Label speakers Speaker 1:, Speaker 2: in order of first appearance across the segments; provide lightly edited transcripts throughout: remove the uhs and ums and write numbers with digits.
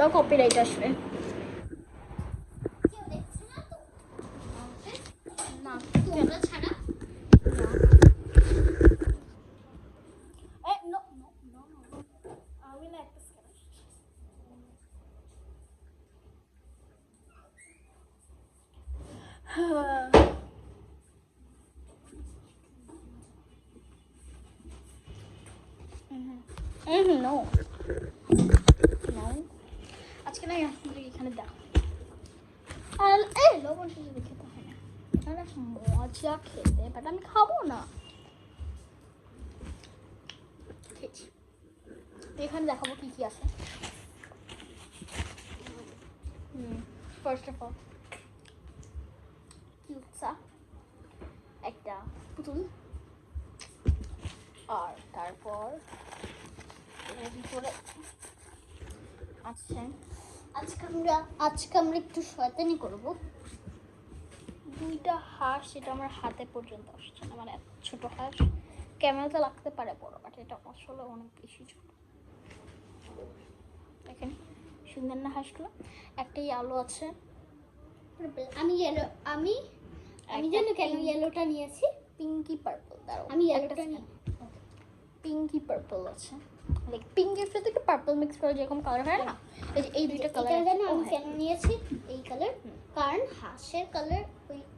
Speaker 1: দাও, কপিরাইট আসবে। না তোমরা ছাড়া নো আজকে না এখানে দেখো আর এই লবণ শুধু খেতে হয় না, এটা মজা খেতে, বাট আমি খাবো না। খেয়েছি, এখানে দেখাবো কি কি আছে। ফার্স্ট অফ অল কিউটসা একটা পুতুল, আর তারপর এর ভিতরে আছে, আজকে আমরা একটু শয়তানি করব। দুইটা হাঁস, এটা আমার হাতে পর্যন্ত আসছে না, মানে ছোট হাঁস, ক্যামেরাতে লাগতে পারে বড়, বাট এটা আসলে অনেক বেশি ছোট। দেখেন সুন্দর না হাঁসগুলো, একটাই আলো আছে। আমি জানি কেন ইয়েলোটা নিয়েছি, পিঙ্কি পার্পল। দাঁড়াও আমি ইয়েলোটা নিই, পিঙ্কি পার্পল আছে, লাইক পিঙ্কের সাথে একটু পার্পল মিক্স করে যেরকম কালার হয় না, এই দুইটা কালার জানো আমি কেন নিয়েছি এই কালার, কারণ হাঁসের কালার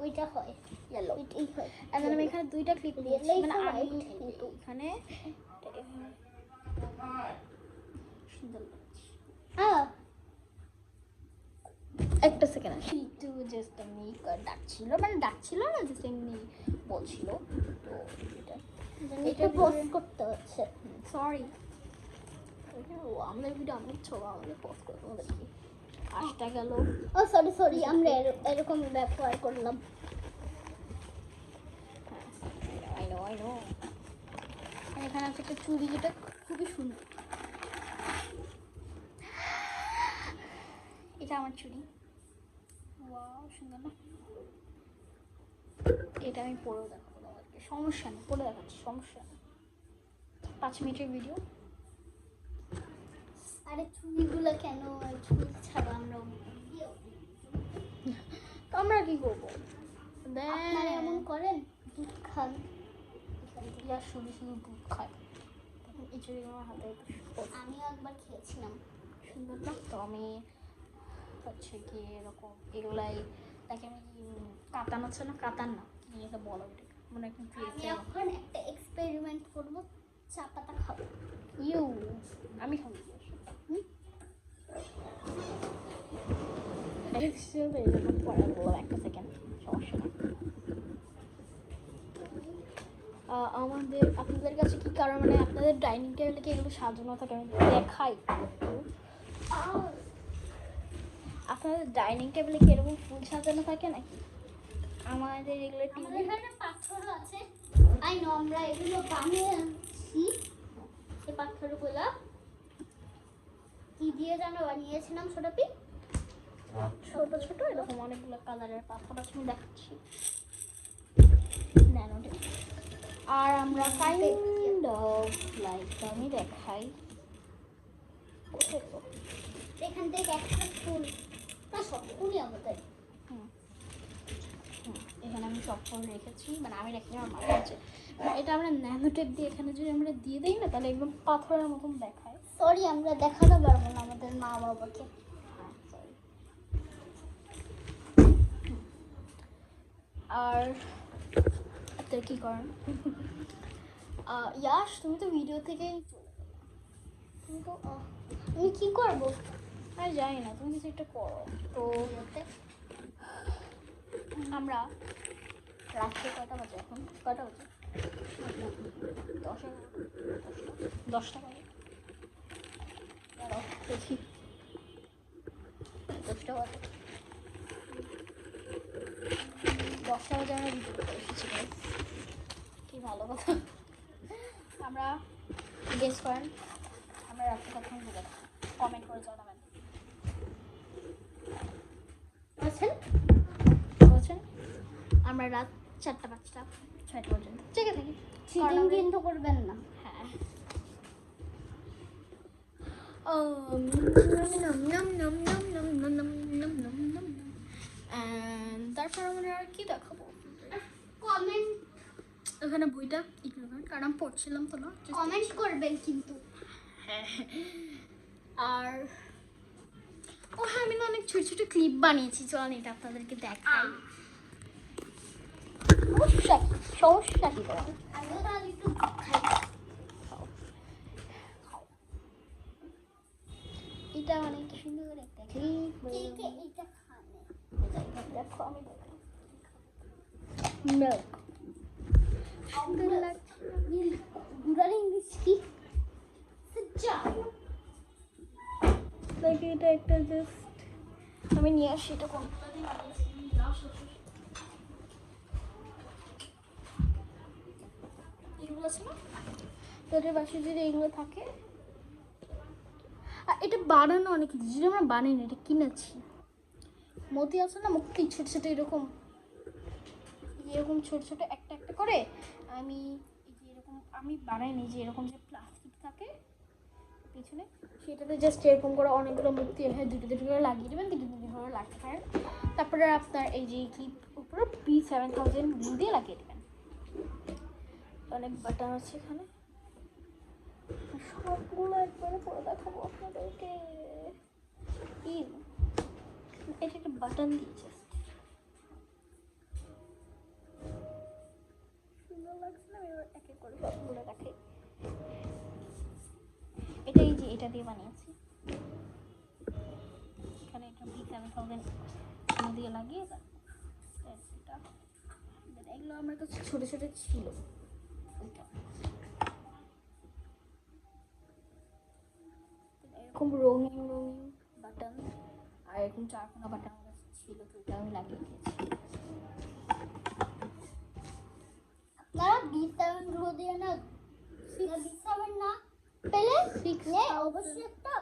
Speaker 1: ওইটা হয় ইয়েলো, এই হয়। এন্ড আমি এখানে দুইটা ক্লিপ নিয়েছি, মানে আমি এখানে সুন্দর একটা সেকেন্ড আসি একটু, জাস্ট এমনি ডাকছিল, মানে ডাকছিল না, জাস্ট এমনি বলছিল, তো এটা পোস্ট করতে হচ্ছে, সরি। আমাদের ভিডিও অনেক ছোট, আমাদের পোস্ট করতে হবে কি 8টা গেল। ও সরি আমরা এরকম ব্যবহার করলাম। আই নো এখানে আছে একটা চুড়ি, যেটা খুবই সুন্দর, এটা আমার চুড়ি, ওয়াও সুন্দর না? এটা আমি পরেও দেখাবো তোমাদেরকে, সমস্যা নেই, পরে দেখাচ্ছি, সমস্যা নেই। 5 মিনিটের ভিডিও। আরে চুড়িগুলো কেন চুড়ি ছাড়া আমরা কি করবো? আপনারা এমন করেন, দুধ খান, শুধু দুধ খায়। এই চুড়িগুলো আমার হাতে আমিও একবার খেয়েছিলাম, সুন্দর না? তো আমি হচ্ছে কি এরকম এগুলাই, তাকে আমি কাতান আছে না, কাতান না কি এটা বলো, মানে এখন একটা এক্সপেরিমেন্ট করবো, চা পাতা খাবো। আমি খাবো, একটা সেকেন্ড, সমস্যা না। আমাদের আপনাদের কাছে কি কারণ, মানে আপনাদের ডাইনিং টেবিলে কি এগুলো সাজানো থাকে? আমি দেখাই, আপনাদের ডাইনিং টেবিলে কি এরকম ফুল সাজানো থাকে নাকি? আমাদের এগুলো এখানে পাথর আছে, আই নো, আমরা এগুলো বানিয়েছি। এই পাথরগুলো কি দিয়ে যেন বানিয়েছিলাম, ছোটপি ছোট ছোট এরকম অনেকগুলো কালারের পাথর আছে, আমি দেখাচ্ছি। আর আমরা কাইন্ড অফ লাইক, আমি দেখাই, এখান থেকে একটা ফুল, সব ফুলই আমাদের, এখানে আমি সব ফুল রেখেছি, মানে আমি রেখেছি, আমার মা আছে। এটা আমরা ন্যানো টেপ দিয়ে এখানে যদি আমরা দিয়ে দিই না, তাহলে একদম পাথরের মতন দেখায়। সরি আমরা দেখাতে পারবো না আমাদের মা বাবাকে, সরি। আর আপনারা কি করেন? ইয়াশ তুমি তো ভিডিও থেকেই, তুমি তো আমি কি করবো আমি জানি না, তুমি কিছু একটা করো। তো আমরা রাত্রে কয়টা বাজে, এখন কয়টা বাজে? 10টা বাজে, দেখি 10টা বাজে, 10টা বাজে আমরা ভিডিও করে এসেছি, কি ভালো কথা। আমরা গেস করেন আমরা রাত্রে কখন ভিডিও, কমেন্ট করে জানাবেন। বলছেন আমরা রাত 4টা 5টা 6টা পর্যন্ত জেগে থাকি, চিটিং কিন্তু করবেন না। হ্যাঁ তারপর আমরা আর কি দেখাবো, কমেন্ট, ওখানে বইটা ইগনোর, কারণ আমি পড়ছিলাম তো না, কমেন্ট করবেন কিন্তু। হ্যাঁ, আর ও হ্যাঁ, আমি না অনেক ছোট ছোট ক্লিপ বানিয়েছি, চল এটা আপনাদেরকে দেখাই। সমস্যা কি একটু এটা অনেক সুন্দর একটা ক্লিপ, এটা খানে দেখো, আমি দেখাই মিল্ক, সুন্দর লাগছে। গুড়ার ইংলিশ কি? দেখি এটা একটা জাস্ট আমি নিয়ে আসি, এটা কোন এগুলো আছে না তোদের বাসায় যদি এগুলো থাকে, আর এটা বানানো অনেক কিছু, যেটা আমরা বানাই না, এটা কিনেছি। মতি আছে না, মতি ছোট ছোট এরকম এরকম ছোট ছোট একটা একটা করে আমি এই যে এরকম আমি বানাইনি, যে এরকম যে প্লাস্টিক থাকে পিছনে, সেটাতে জাস্ট এরকম করে অনেকগুলো মূর্তি হ্যাঁ দুটো দুটো করে লাগিয়ে দেবেন, দুটো দুটো করে লাগতে পারেন। তারপরে আপনার এই যে ক্লিপ উপরে P7000 গ্লু দিয়ে লাগিয়ে দেবেন। অনেক বাটন আছে এখানে, সবগুলো একবারে পরে দেখাবো আপনাদেরকে। এটা একটা বাটন দিয়ে জাস্ট সুন্দর লাগছে না, এবার এক এক করে সবগুলো দেখাই। এটা এই যে এটা দিয়ে বানিয়েছি, এখানে একটা P7000 দিয়ে লাগিয়ে এগুলো আমার কাছে ছোট ছোট ছিল। এরকম রঙিন রঙিন বাটন আর এরকম চারকোনা বাটন ছিল, তো এটা আমি লাগিয়ে দিয়েছি। আপনারা B7 গ্লু দিয়ে না, B7 না পেলে অবশ্যই একটা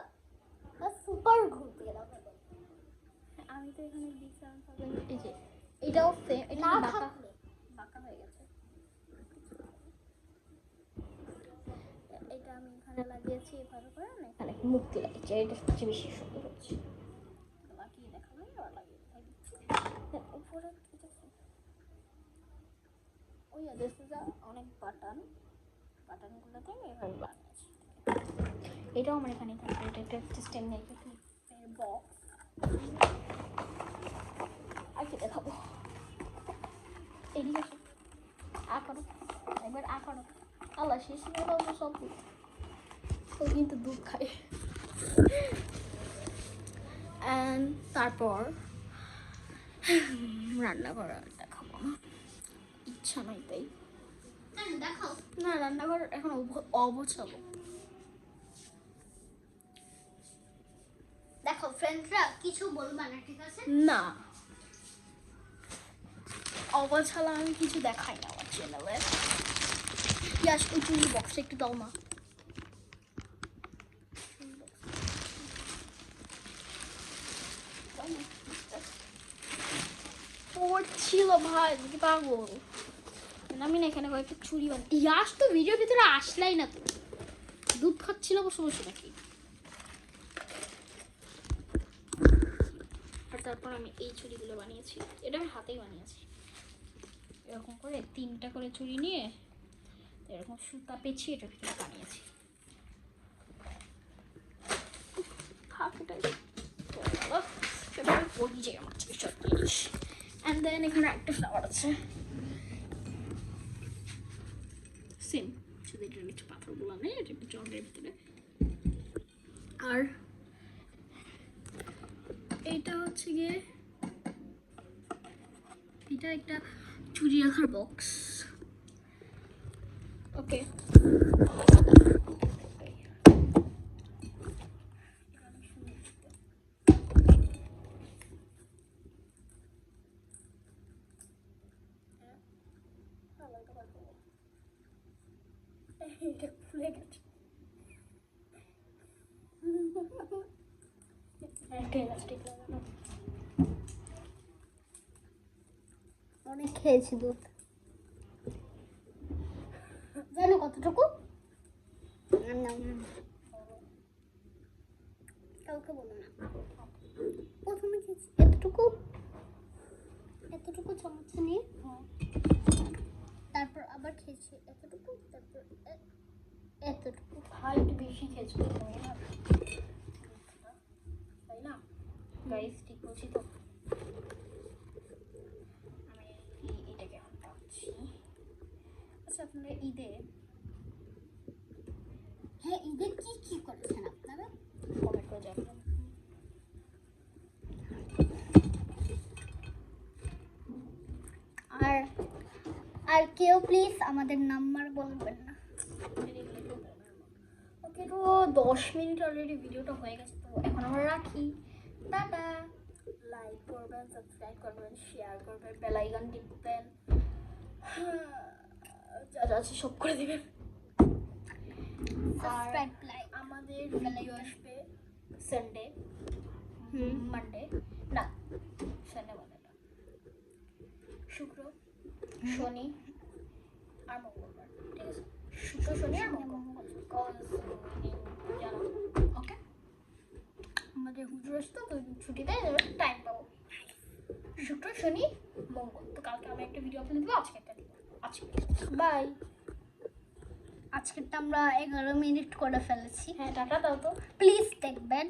Speaker 1: সুপার গ্লু দিয়ে দাও। আমি তো এখানে B7000, এই যে এটাও সেম, এটা বাঁকা হয়ে গেছে, এটা আমি এখানে লাগিয়েছি এভাবে করে, না এখানে মুক্তি লাগিয়েছি, এটা সবচেয়ে বেশি সুন্দর হচ্ছে। লাগিয়ে দেখালাম, আর লাগিয়ে দিচ্ছি উপরে। ওই অনেক বাটনগুলোতে আমি এভাবে বানিয়েছি। এটাও আমার এখানে থাকবে, এটা একটা সিস্টেম নেই, ক্লিপের বক্স। আর কি দেখাবো, এদিকে করো একবার করো, আল্লাহ শেষ হয়ে গেল সব, ও কিন্তু দুধ খায়। তারপর রান্না করা দেখাবো না, ইচ্ছা নাই তাই দেখাও না, রান্নাঘর এখন অবছালো। দেখো ফ্রেন্ডরা, কিছু বলবা না, ঠিক আছে? না, অবছালা আমি কিছু দেখাই না আমার চ্যানেলে। ইয়াস, ওই চুরি বক্সটা একটু দাও মা। ছিল ভাই, কি পাগল, আমি না এখানে কয়েকটা চুরি বানাই। ইয়াস তো ভিডিওর ভিতরে আসলাই না, তো দুধ খাচ্ছিল বসে বসে নাকি। আর তারপর আমি এই চুড়িগুলো বানিয়েছি, এটা আমি হাতেই বানিয়েছি। এরকম করে 3টা করে চুড়ি নিয়ে এরকম সুতা পেঁচিয়ে এটা বানিয়েছি। And then এখানে একটা ফ্লাওয়ার আছে, সেম, শুধু এটার একটু পাথরগুলো নেই, এটা একটু জলের ভিতরে। আর এটা হচ্ছে গিয়ে, এটা একটা চুড়ি রাখার বক্স। ওকে, এটা খুলে গেছে, অনেক খেয়েছি দুধ, জানো কতটুকু? কাউকে বলো না। প্রথমে খেয়েছি এতটুকু এতটুকু চামচ নিয়ে, তারপর আবার খেয়েছি এতটুকু, তারপর এতটুকু।
Speaker 2: ভাই একটু বেশি খেয়েছো তুমি না, তাই না গাইস? ঠিক বলছি তো? আমি এটাকে এখন পাচ্ছি। আচ্ছা আপনারা ঈদে,
Speaker 1: হ্যাঁ ঈদে কি কি করেছেন আপনারা?
Speaker 2: কমেন্ট করে জানাবেন।
Speaker 1: আর আর কেউ প্লিজ আমাদের নাম্বার বলবেন না।
Speaker 2: ওকে, তো 10 মিনিট অলরেডি ভিডিওটা হয়ে গেছে, তো এখন আমরা রাখি। টাটা। লাইক করবেন, সাবস্ক্রাইব করবেন, শেয়ার করবেন, বেল আইকন টিপবেন, যা যা আছে সব করে দিবেন।
Speaker 1: Subscribe, like.
Speaker 2: আমাদের ভিডিও আসবে সানডে, মানডে না, সানডে মানে না, শুক্র, শনি আর মঙ্গলবার। ঠিক আছে, শুক্র, শনি আর মঙ্গলবার। জানো, ওকে? আমাদের হুজুর আসতো তো ছুটিতে টাইম পাবো। শুক্র, শনি, মঙ্গল। তো কালকে আমি একটা ভিডিও আপলোড দেবো, আজকে একটা দিব। আজকে বাই।
Speaker 1: আজকেরটা আমরা 11 মিনিট করে ফেলেছি।
Speaker 2: হ্যাঁ, টাটা দাও তো।
Speaker 1: প্লিজ দেখবেন।